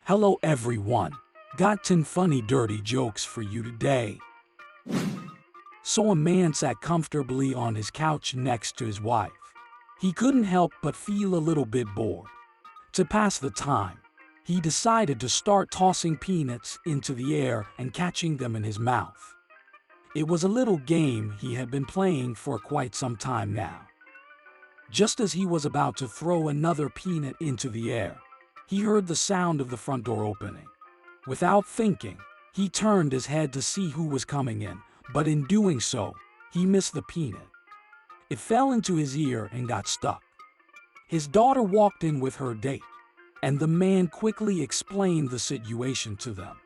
Hello everyone. Got 10 funny dirty jokes for you today. So a man sat comfortably on his couch next to his wife. He couldn't help but feel a little bit bored. To pass the time, he decided to start tossing peanuts into the air and catching them in his mouth. It was a little game he had been playing for quite some time now. Just as he was about to throw another peanut into the air, he heard the sound of the front door opening. Without thinking, he turned his head to see who was coming in, but in doing so, he missed the peanut. It fell into his ear and got stuck. His daughter walked in with her date, and the man quickly explained the situation to them.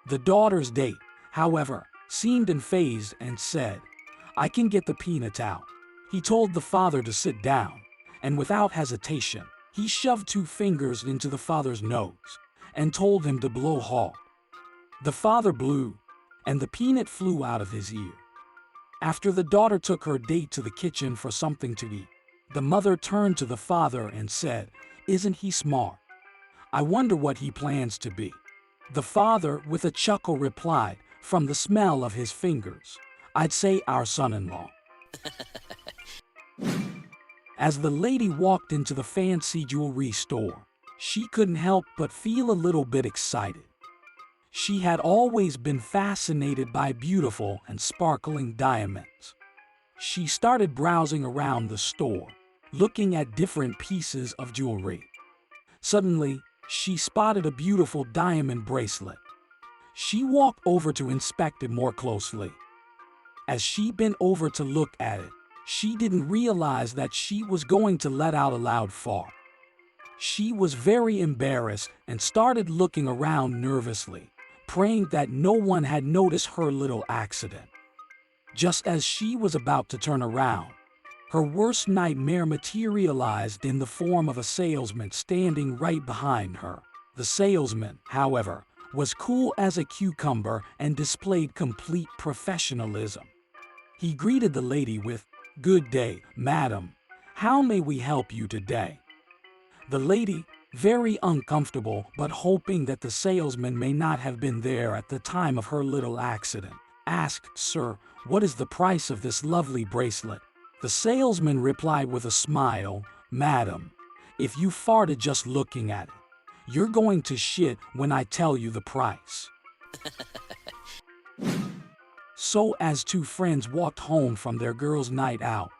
The daughter's date, however, seemed unfazed and said, "I can get the peanut out." He told the father to sit down, and without hesitation, he shoved 2 fingers into the father's nose and told him to blow hard. The father blew, and the peanut flew out of his ear. After the daughter took her date to the kitchen for something to eat, the mother turned to the father and said, "Isn't he smart? I wonder what he plans to be." The father, with a chuckle, replied, "From the smell of his fingers, I'd say our son-in-law." As the lady walked into the fancy jewelry store, she couldn't help but feel a little bit excited. She had always been fascinated by beautiful and sparkling diamonds. She started browsing around the store, looking at different pieces of jewelry. Suddenly, she spotted a beautiful diamond bracelet. She walked over to inspect it more closely. As she bent over to look at it, she didn't realize that she was going to let out a loud fart. She was very embarrassed and started looking around nervously, praying that no one had noticed her little accident. Just as she was about to turn around, her worst nightmare materialized in the form of a salesman standing right behind her. The salesman, however, was cool as a cucumber and displayed complete professionalism. He greeted the lady with, "Good day, madam. How may we help you today?" The lady, very uncomfortable but hoping that the salesman may not have been there at the time of her little accident, asked, "Sir, what is the price of this lovely bracelet?" The salesman replied with a smile, "Madam, if you farted just looking at it, you're going to shit when I tell you the price." So as 2 friends walked home from their girls' night out,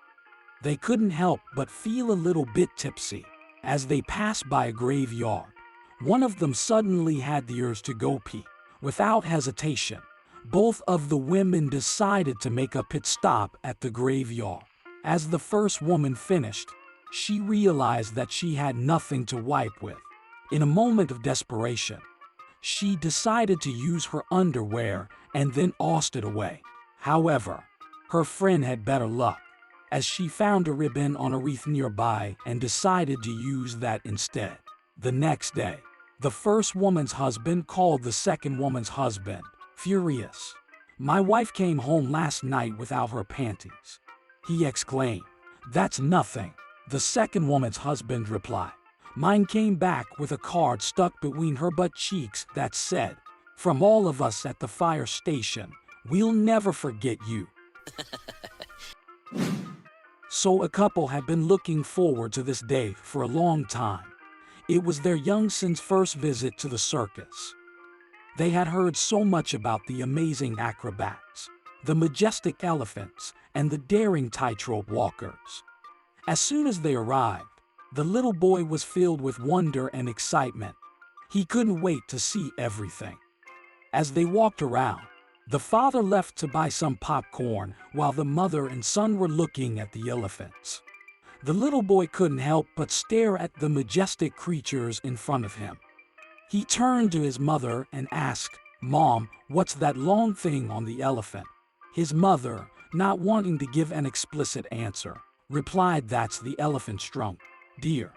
they couldn't help but feel a little bit tipsy. As they passed by a graveyard, one of them suddenly had the urge to go pee. Without hesitation, both of the women decided to make a pit stop at the graveyard. As the first woman finished, she realized that she had nothing to wipe with. In a moment of desperation, she decided to use her underwear and then tossed it away. However, her friend had better luck, as she found a ribbon on a wreath nearby and decided to use that instead. The next day, the first woman's husband called the second woman's husband, furious. "My wife came home last night without her panties," he exclaimed. "That's nothing," the second woman's husband replied. "Mine came back with a card stuck between her butt cheeks that said, 'From all of us at the fire station, we'll never forget you.'" So a couple had been looking forward to this day for a long time. It was their young son's first visit to the circus. They had heard so much about the amazing acrobats, the majestic elephants, and the daring tightrope walkers. As soon as they arrived, the little boy was filled with wonder and excitement. He couldn't wait to see everything. As they walked around, the father left to buy some popcorn while the mother and son were looking at the elephants. The little boy couldn't help but stare at the majestic creatures in front of him. He turned to his mother and asked, "Mom, what's that long thing on the elephant?" His mother, not wanting to give an explicit answer, replied, "That's the elephant's trunk, dear."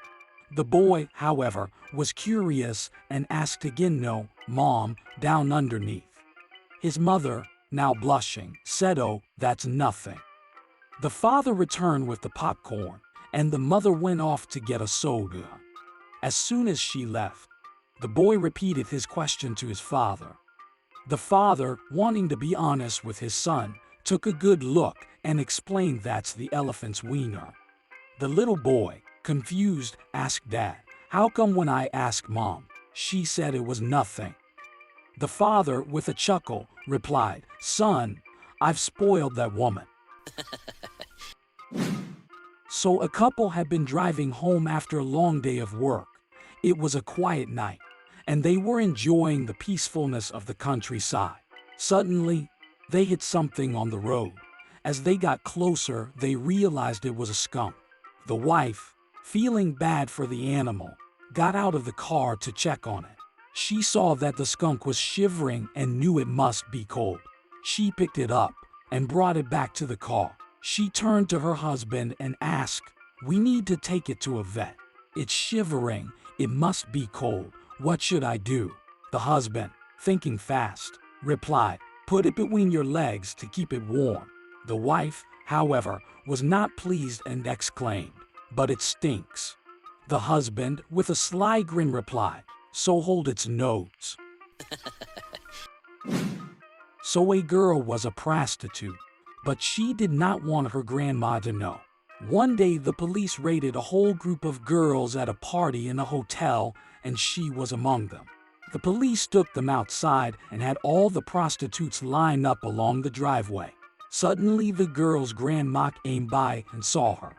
The boy, however, was curious and asked again, "No, Mom, down underneath." His mother, now blushing, said, "Oh, that's nothing." The father returned with the popcorn, and the mother went off to get a soda. As soon as she left, The boy repeated his question to his father. The father, wanting to be honest with his son, took a good look and explained that's the elephant's wiener. The little boy, confused, asked Dad, "How come when I asked Mom, she said it was nothing?" The father, with a chuckle, replied, "Son, I've spoiled that woman." So a couple had been driving home after a long day of work. It was a quiet night, and they were enjoying the peacefulness of the countryside. Suddenly, they hit something on the road. As they got closer, they realized it was a skunk. The wife, feeling bad for the animal, got out of the car to check on it. She saw that the skunk was shivering and knew it must be cold. She picked it up and brought it back to the car. She turned to her husband and asked, "We need to take it to a vet. It's shivering, it must be cold. What should I do?" The husband, thinking fast, replied, "Put it between your legs to keep it warm." The wife, however, was not pleased and exclaimed, "But it stinks." The husband, with a sly grin, replied, "So hold its nose." So a girl was a prostitute, but she did not want her grandma to know. One day the police raided a whole group of girls at a party in a hotel, and she was among them. The police took them outside and had all the prostitutes line up along the driveway. Suddenly the girl's grandma came by and saw her.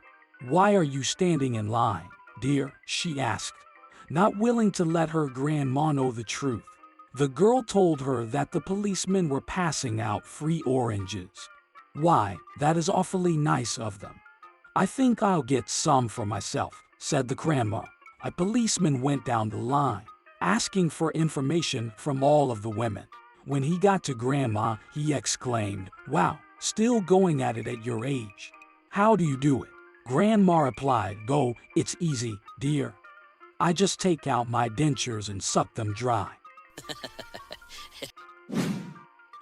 "Why are you standing in line, dear?" she asked, not willing to let her grandma know the truth. The girl told her that the policemen were passing out free oranges. "Why, that is awfully nice of them. I think I'll get some for myself," said the grandma. A policeman went down the line, asking for information from all of the women. When he got to Grandma, he exclaimed, "Wow, still going at it at your age. How do you do it?" Grandma replied, "Go, it's easy, dear. I just take out my dentures and suck them dry."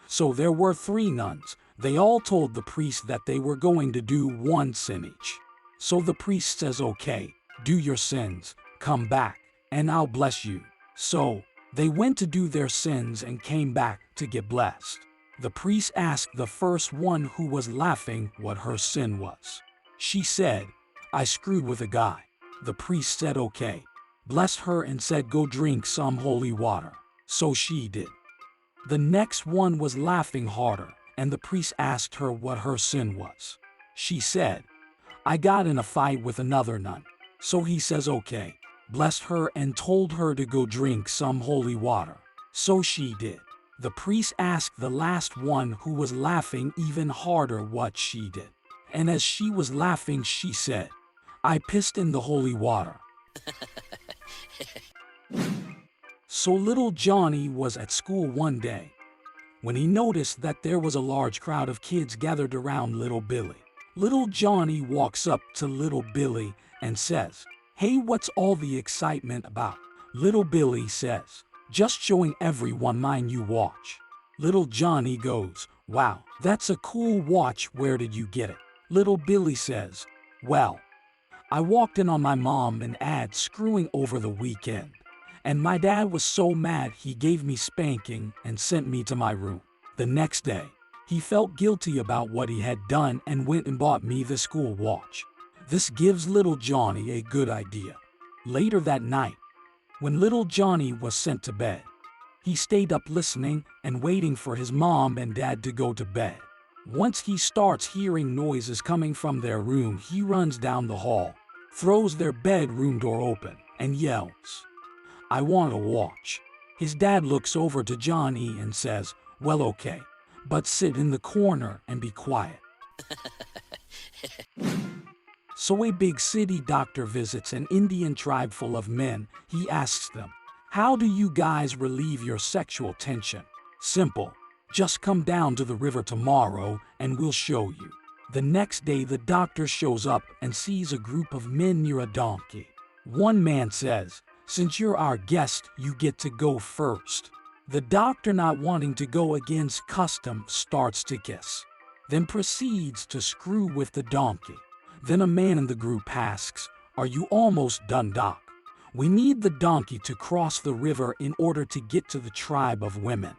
So there were 3 nuns. They all told the priest that they were going to do 1 sin each. So the priest says, "Okay, do your sins, come back, and I'll bless you." So they went to do their sins and came back to get blessed. The priest asked the first one, who was laughing, what her sin was. She said, "I screwed with a guy." The priest said, "Okay," blessed her and said, "Go drink some holy water." So she did. The next one was laughing harder, and the priest asked her what her sin was. She said, "I got in a fight with another nun." So he says, "Okay," blessed her and told her to go drink some holy water. So she did. The priest asked the last one, who was laughing even harder, what she did. And as she was laughing, she said, "I pissed in the holy water." So little Johnny was at school one day when he noticed that there was a large crowd of kids gathered around little Billy. Little Johnny walks up to little Billy and says, "Hey, what's all the excitement about?" Little Billy says, "Just showing everyone my new watch." Little Johnny goes, "Wow, that's a cool watch. Where did you get it?" Little Billy says, "Well, I walked in on my mom and dad screwing over the weekend, and my dad was so mad he gave me spanking and sent me to my room. The next day, he felt guilty about what he had done and went and bought me the school watch." This gives little Johnny a good idea. Later that night, when little Johnny was sent to bed, he stayed up listening and waiting for his mom and dad to go to bed. Once he starts hearing noises coming from their room, he runs down the hall, throws their bedroom door open, and yells, "I want a watch." His dad looks over to Johnny and says, "Well, okay, but sit in the corner and be quiet." So a big city doctor visits an Indian tribe full of men. He asks them, "How do you guys relieve your sexual tension?" "Simple. Just come down to the river tomorrow and we'll show you." The next day the doctor shows up and sees a group of men near a donkey. One man says, "Since you're our guest, you get to go first." The doctor, not wanting to go against custom, starts to kiss, then proceeds to screw with the donkey. Then a man in the group asks, "Are you almost done, Doc? We need the donkey to cross the river in order to get to the tribe of women.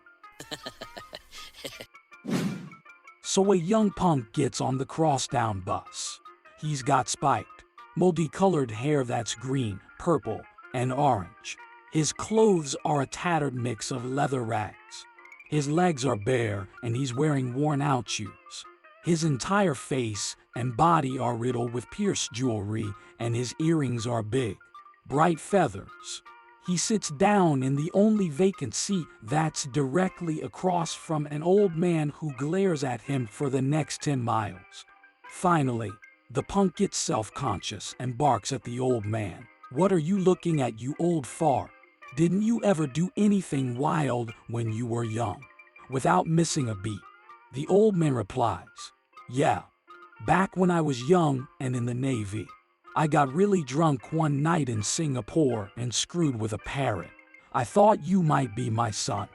So a young punk gets on the crosstown bus. He's got spiked, multicolored hair that's green, purple, and orange. His clothes are a tattered mix of leather rags. His legs are bare and he's wearing worn-out shoes. His entire face and body are riddled with pierced jewelry and his earrings are big, bright feathers. He sits down in the only vacant seat that's directly across from an old man who glares at him for the next 10 miles. Finally, the punk gets self-conscious and barks at the old man. "What are you looking at, you old fart? Didn't you ever do anything wild when you were young?" Without missing a beat, the old man replies, "Yeah, back when I was young and in the Navy. I got really drunk one night in Singapore and screwed with a parrot. I thought you might be my son."